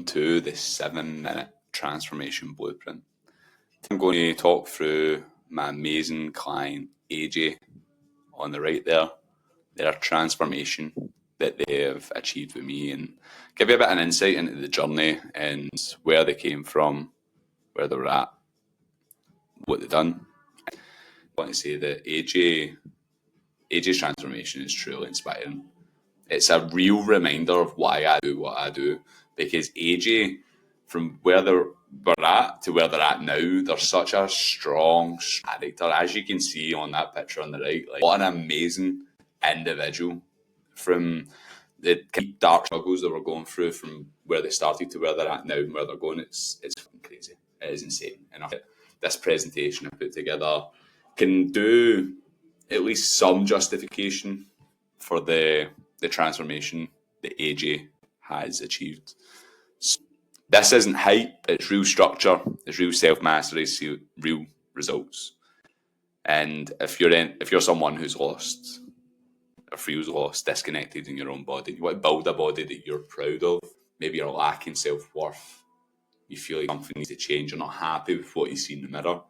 to the 7-minute transformation blueprint. I'm going to talk through my amazing client, AJ, on the right there, their transformation that they have achieved with me, and give you a bit of an insight into the journey and where they came from, where they're at, what they've done. I want to say that AJ's transformation is truly inspiring. It's a real reminder of why I do what I do, because AJ, from where they were at to where they're at now, they're such a strong character. As you can see on that picture on the right, like, what an amazing individual. From the dark struggles they were going through, from where they started to where they're at now and where they're going, it's crazy. It is insane. And this presentation I put together can do at least some justification for the transformation that AJ has achieved. So this isn't hype, it's real structure, it's real self-mastery, it's real results. And if you're someone who's lost or feels lost, disconnected in your own body, you want to build a body that you're proud of, maybe you're lacking self-worth, you feel like something needs to change, you're not happy with what you see in the mirror,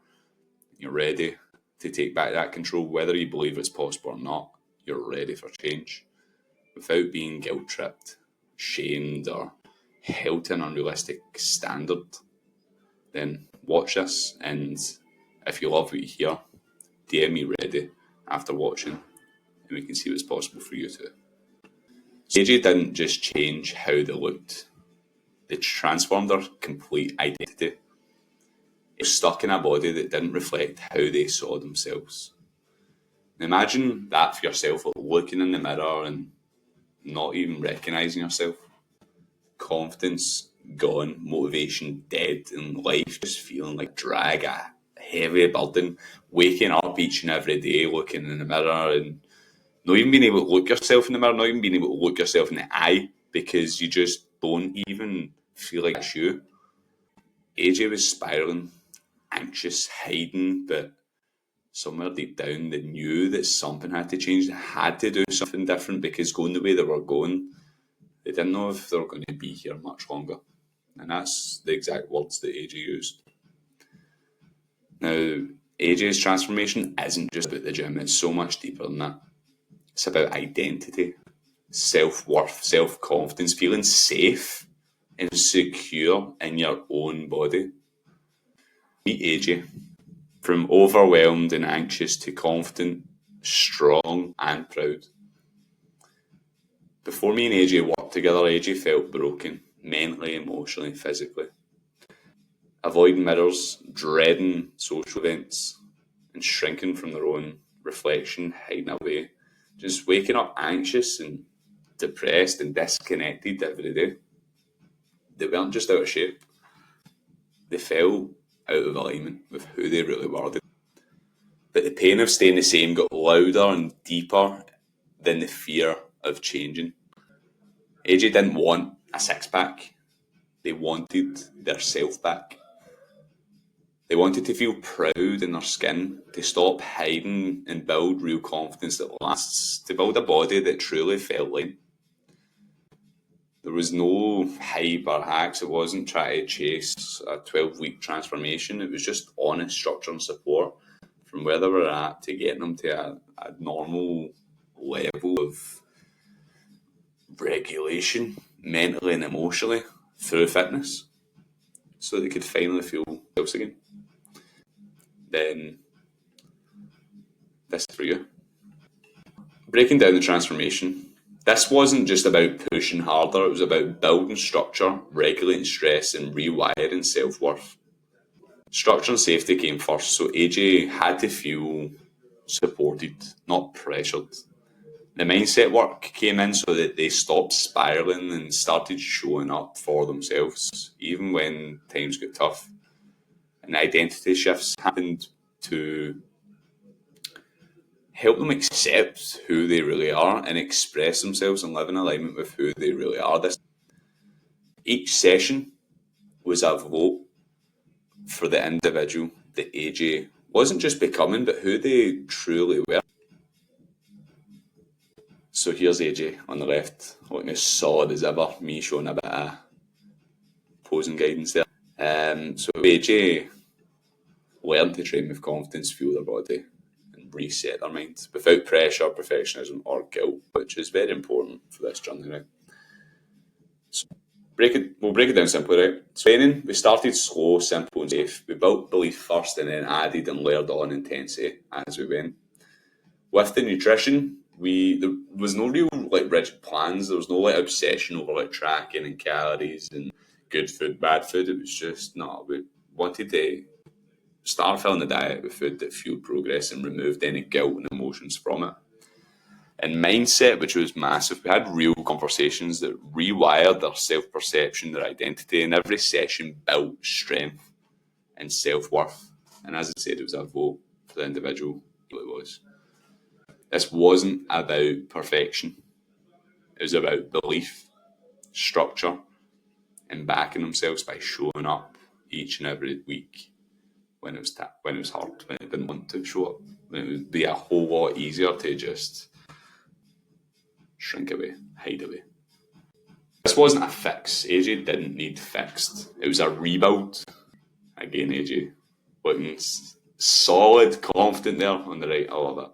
you're ready to take back that control, whether you believe it's possible or not, you're ready for change without being guilt-tripped, shamed, or held to an unrealistic standard. Then watch this, and if you love what you hear, DM me ready after watching, and we can see what's possible for you too. So AJ didn't just change how they looked, they transformed their complete identity. They were stuck in a body that didn't reflect how they saw themselves. Imagine that for yourself, looking in the mirror and not even recognising yourself. Confidence gone, motivation dead, and life just feeling like drag, a heavy burden. Waking up each and every day, looking in the mirror and not even being able to look yourself in the mirror, not even being able to look yourself in the eye because you just don't even feel like it's you. AJ was spiralling, anxious, hiding, but somewhere deep down they knew that something had to change. They had to do something different, because going the way they were going, they didn't know if they were going to be here much longer. And that's the exact words that AJ used. Now, AJ's transformation isn't just about the gym, it's so much deeper than that. It's about identity, self-worth, self-confidence, feeling safe and secure in your own body. Meet AJ. From overwhelmed and anxious to confident, strong and proud. Before me and AJ worked together, AJ felt broken, mentally, emotionally, physically. Avoiding mirrors, dreading social events, and shrinking from their own reflection, hiding away. Just waking up anxious and depressed and disconnected every day. They weren't just out of shape. They fell out of alignment with who they really were. But the pain of staying the same got louder and deeper than the fear of changing. AJ didn't want a six-pack. They wanted their self back. They wanted to feel proud in their skin, to stop hiding and build real confidence that lasts, to build a body that truly felt like. There was no hype or hacks. It wasn't trying to chase a 12-week transformation. It was just honest structure and support from where they were at to getting them to a normal level of regulation, mentally and emotionally, through fitness, so they could finally feel themselves again. Then this is for you. Breaking down the transformation. This wasn't just about pushing harder, it was about building structure, regulating stress, and rewiring self-worth. Structure and safety came first, so AJ had to feel supported, not pressured. The mindset work came in so that they stopped spiraling and started showing up for themselves, even when times got tough. And identity shifts happened to help them accept who they really are and express themselves and live in alignment with who they really are. Each session was a vote for the individual that AJ wasn't just becoming, but who they truly were. So here's AJ on the left, looking as solid as ever, me showing a bit of posing guidance there. So AJ learn to train with confidence, fuel their body, and reset their mind without pressure, perfectionism, or guilt, which is very important for this journey, right? So we'll break it down simply, right? Training, we started slow, simple, and safe. We built belief first and then added and layered on intensity as we went. With the nutrition, there was no real like rigid plans. There was no like obsession over like tracking and calories and good food, bad food. It was just we wanted to start filling the diet with food that fueled progress and removed any guilt and emotions from it. And mindset, which was massive, we had real conversations that rewired their self-perception, their identity, and every session built strength and self-worth. And as I said, it was a vote for the individual. It was. This wasn't about perfection. It was about belief, structure, and backing themselves by showing up each and every week when it was hard, when it didn't want to show up. When it would be a whole lot easier to just shrink away, hide away. This wasn't a fix. AJ didn't need fixed. It was a rebuild. Again, AJ looking solid, confident there on the right. I love it.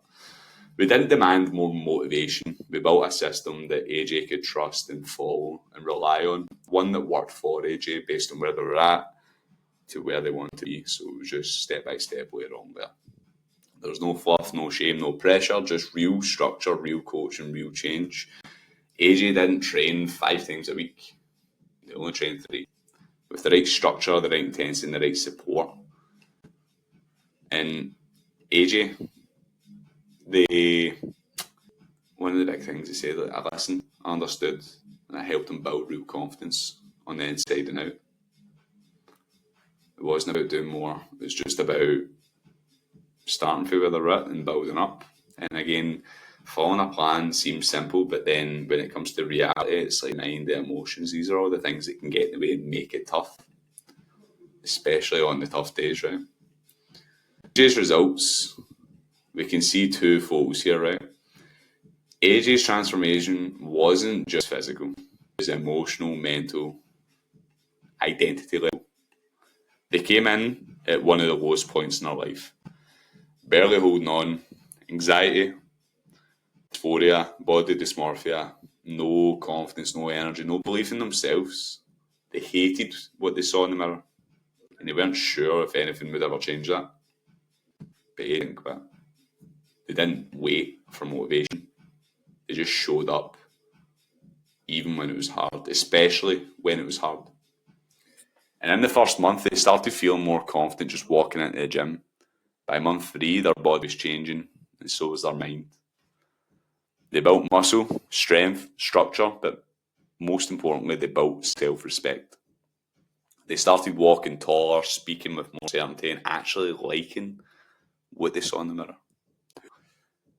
We didn't demand more motivation. We built a system that AJ could trust and follow and rely on. One that worked for AJ based on where they were at to where they wanted to be. So it was just step by step way along there. There was no fluff, no shame, no pressure, just real structure, real coaching, real change. AJ didn't train 5 times a week. They only trained 3. With the right structure, the right intensity, and the right support. And AJ, one of the big things they say that I listened, I understood, and I helped them build real confidence on the inside and out. It wasn't about doing more. It was just about starting from where they're at and building up. And again, following a plan seems simple, but then when it comes to reality, it's like mind, the emotions. These are all the things that can get in the way and make it tough, especially on the tough days, right? AJ's results, we can see 2 folds here, right? AJ's transformation wasn't just physical. It was emotional, mental, identity level. They came in at one of the lowest points in their life. Barely holding on, anxiety, dysphoria, body dysmorphia, no confidence, no energy, no belief in themselves. They hated what they saw in the mirror, and they weren't sure if anything would ever change that. But they didn't quit. They didn't wait for motivation. They just showed up, even when it was hard, especially when it was hard. And in the first month, they started feeling more confident just walking into the gym. By month 3, their body was changing, and so was their mind. They built muscle, strength, structure, but most importantly, they built self-respect. They started walking taller, speaking with more certainty, and actually liking what they saw in the mirror.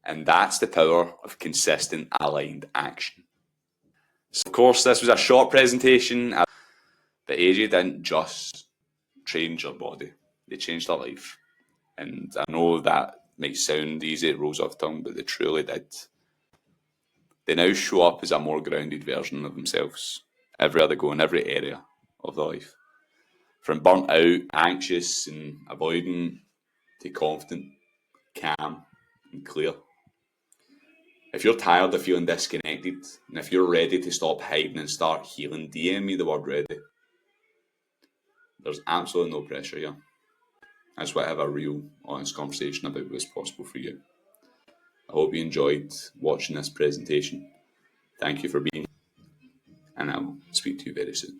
And that's the power of consistent, aligned action. So, of course, this was a short presentation, but AJ didn't just change their body, they changed their life. And I know that might sound easy, it rolls off the tongue, but they truly did. They now show up as a more grounded version of themselves, everywhere they go in every area of their life. From burnt out, anxious and avoidant, to confident, calm and clear. If you're tired of feeling disconnected, and if you're ready to stop hiding and start healing, DM me the word ready. There's absolutely no pressure here. I just want to have a real, honest conversation about what's possible for you. I hope you enjoyed watching this presentation. Thank you for being here, and I will speak to you very soon.